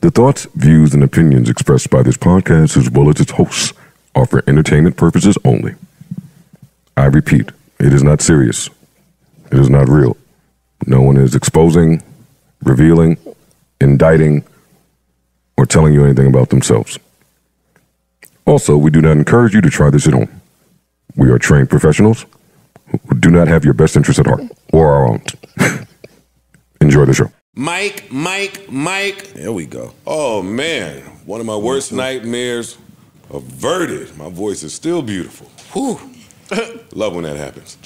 The thoughts, views, and opinions expressed by this podcast, as well as its hosts, are for entertainment purposes only. I repeat, it is not serious. It is not real. No one is exposing, revealing, indicting, or telling you anything about themselves. Also, we do not encourage you to try this at home. We are trained professionals who do not have your best interests at heart, or our own. Enjoy the show. Mike. There we go. Oh, man. One of my worst nightmares averted. My voice is still beautiful. Whew. Love when that happens.